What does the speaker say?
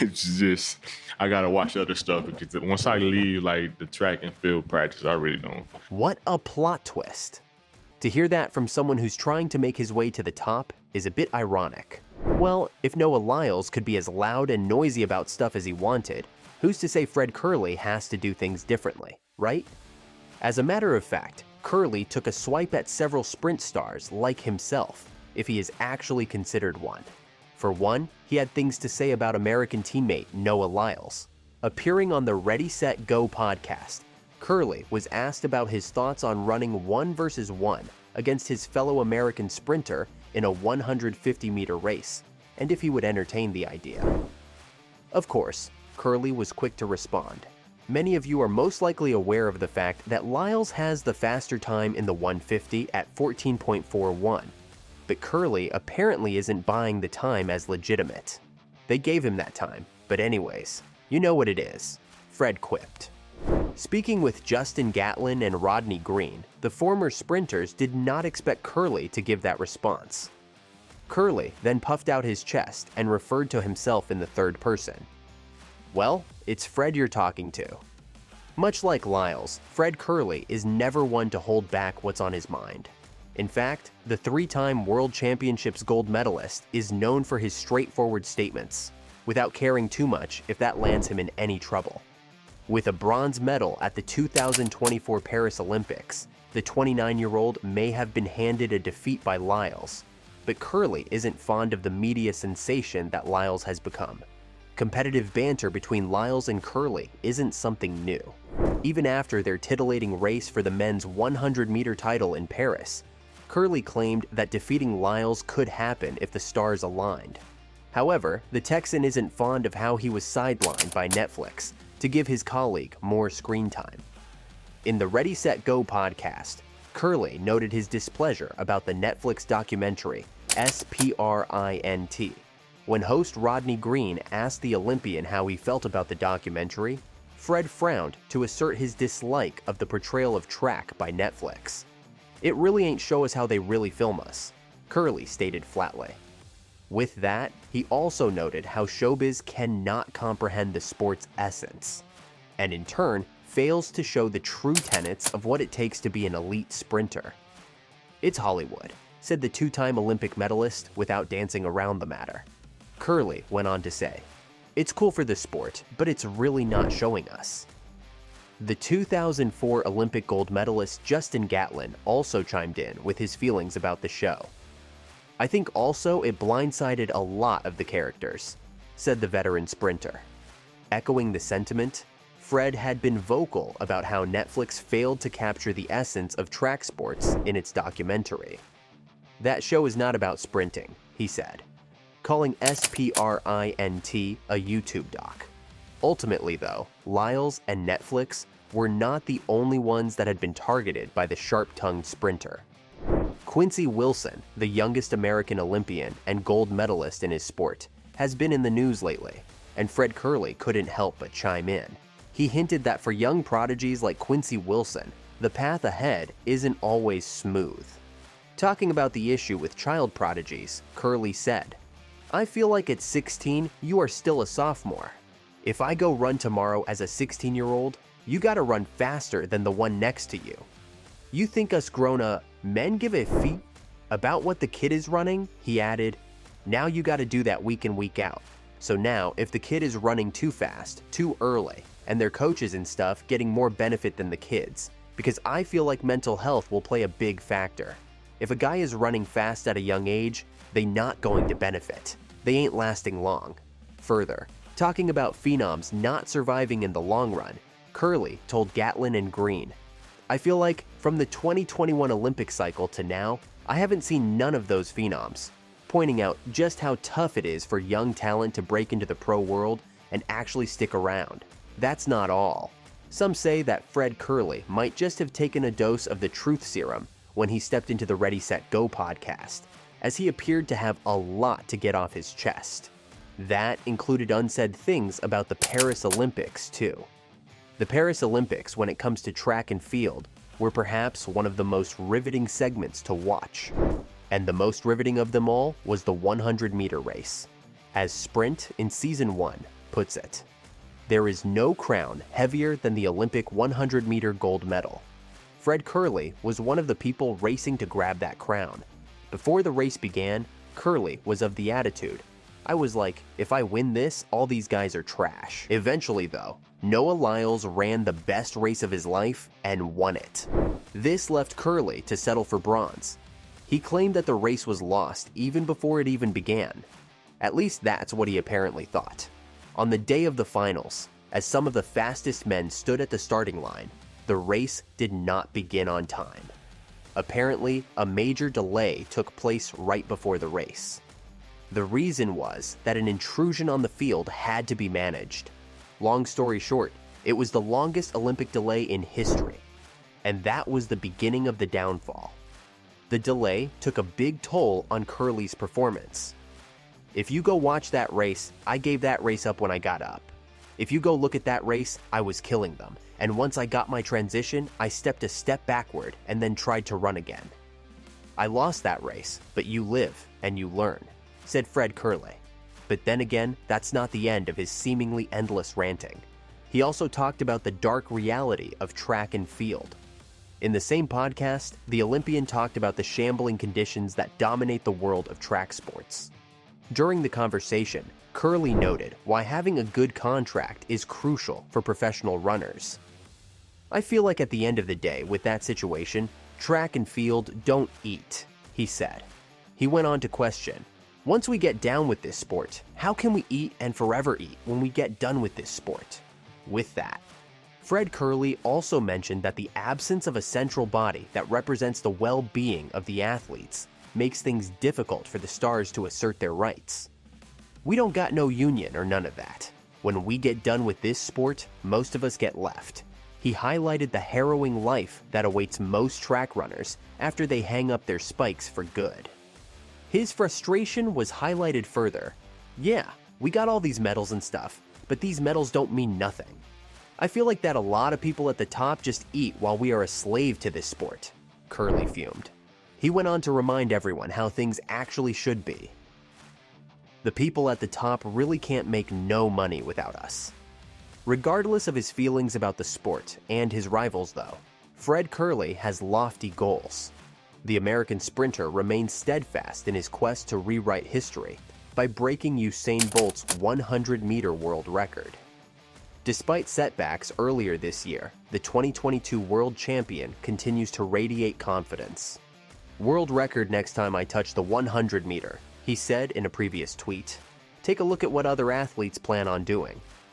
it's just I gotta watch other stuff because once I leave like the track and field practice, I really don't. What a plot twist. To hear that from someone who's trying to make his way to the top is a bit ironic. Well, if Noah Lyles could be as loud and noisy about stuff as he wanted, who's to say Fred Kerley has to do things differently, right? As a matter of fact, Curley took a swipe at several sprint stars like himself, if he is actually considered one. For one, he had things to say about American teammate Noah Lyles. Appearing on the Ready, Set, Go podcast, Curley was asked about his thoughts on running 1 versus 1 against his fellow American sprinter in a 150-meter race, and if he would entertain the idea. Of course, Curley was quick to respond. Many of you are most likely aware of the fact that Lyles has the faster time in the 150 at 14.41, but Curley apparently isn't buying the time as legitimate. They gave him that time, but anyways, you know what it is. Fred quipped. Speaking with Justin Gatlin and Rodney Green, the former sprinters did not expect Curley to give that response. Curley then puffed out his chest and referred to himself in the third person. Well, it's Fred you're talking to. Much like Lyles, Fred Kerley is never one to hold back what's on his mind. In fact, the 3-time World Championships gold medalist is known for his straightforward statements, without caring too much if that lands him in any trouble. With a bronze medal at the 2024 Paris Olympics, the 29-year-old may have been handed a defeat by Lyles, but Curley isn't fond of the media sensation that Lyles has become. Competitive banter between Lyles and Curley isn't something new. Even after their titillating race for the men's 100-meter title in Paris, Curley claimed that defeating Lyles could happen if the stars aligned. However, the Texan isn't fond of how he was sidelined by Netflix to give his colleague more screen time. In the Ready, Set, Go podcast, Curley noted his displeasure about the Netflix documentary Sprint. When host Rodney Green asked the Olympian how he felt about the documentary, Fred frowned to assert his dislike of the portrayal of track by Netflix. "It really ain't show us how they really film us," Curley stated flatly. With that, he also noted how showbiz cannot comprehend the sport's essence, and in turn fails to show the true tenets of what it takes to be an elite sprinter. "It's Hollywood," said the 2-time Olympic medalist without dancing around the matter. Curley went on to say, "It's cool for the sport, but it's really not showing us." The 2004 Olympic gold medalist Justin Gatlin also chimed in with his feelings about the show. "I think also it blindsided a lot of the characters," said the veteran sprinter. Echoing the sentiment, Fred had been vocal about how Netflix failed to capture the essence of track sports in its documentary. "That show is not about sprinting," he said, calling Sprint a YouTube doc. Ultimately though, Lyles and Netflix were not the only ones that had been targeted by the sharp-tongued sprinter. Quincy Wilson, the youngest American Olympian and gold medalist in his sport, has been in the news lately, and Fred Kerley couldn't help but chime in. He hinted that for young prodigies like Quincy Wilson, the path ahead isn't always smooth. Talking about the issue with child prodigies, Kerley said, "I feel like at 16, you are still a sophomore. If I go run tomorrow as a 16-year-old, you gotta run faster than the one next to you. You think us grown-up men give a feet about what the kid is running?" He added, "Now you gotta do that week in, week out. So now, if the kid is running too fast, too early, and their coaches and stuff getting more benefit than the kids, because I feel like mental health will play a big factor. If a guy is running fast at a young age, they not going to benefit. They ain't lasting long." Further, talking about phenoms not surviving in the long run, Curley told Gatlin and Green, "I feel like from the 2021 Olympic cycle to now, I haven't seen none of those phenoms," pointing out just how tough it is for young talent to break into the pro world and actually stick around. That's not all. Some say that Fred Kerley might just have taken a dose of the truth serum when he stepped into the Ready, Set, Go podcast, as he appeared to have a lot to get off his chest. That included unsaid things about the Paris Olympics, too. The Paris Olympics, when it comes to track and field, were perhaps one of the most riveting segments to watch. And the most riveting of them all was the 100-meter race, as Sprint in Season 1 puts it. There is no crown heavier than the Olympic 100-meter gold medal. Fred Kerley was one of the people racing to grab that crown. Before the race began, Curley was of the attitude, I was like, if I win this, all these guys are trash. Eventually though, Noah Lyles ran the best race of his life and won it. This left Curley to settle for bronze. He claimed that the race was lost even before it even began. At least that's what he apparently thought. On the day of the finals, as some of the fastest men stood at the starting line, the race did not begin on time. Apparently, a major delay took place right before the race. The reason was that an intrusion on the field had to be managed. Long story short, it was the longest Olympic delay in history, and that was the beginning of the downfall. The delay took a big toll on Curley's performance. If you go watch that race, I gave that race up when I got up. If you go look at that race, I was killing them, and once I got my transition, I stepped a step backward and then tried to run again. I lost that race, but you live and you learn, said Fred Kerley. But then again, that's not the end of his seemingly endless ranting. He also talked about the dark reality of track and field. In the same podcast, the Olympian talked about the shambling conditions that dominate the world of track sports. During the conversation, Curley noted why having a good contract is crucial for professional runners. I feel like at the end of the day, with that situation, track and field don't eat, he said. He went on to question, once we get down with this sport, how can we eat and forever eat when we get done with this sport? With that, Fred Kerley also mentioned that the absence of a central body that represents the well-being of the athletes makes things difficult for the stars to assert their rights. We don't got no union or none of that. When we get done with this sport, most of us get left. He highlighted the harrowing life that awaits most track runners after they hang up their spikes for good. His frustration was highlighted further. Yeah, we got all these medals and stuff, but these medals don't mean nothing. I feel like that a lot of people at the top just eat while we are a slave to this sport, Curley fumed. He went on to remind everyone how things actually should be. The people at the top really can't make no money without us. Regardless of his feelings about the sport and his rivals though, Fred Kerley has lofty goals. The American sprinter remains steadfast in his quest to rewrite history by breaking Usain Bolt's 100-meter world record. Despite setbacks earlier this year, the 2022 world champion continues to radiate confidence. World record next time I touch the 100-meter, he said in a previous tweet. Take a look at what other athletes plan on doing.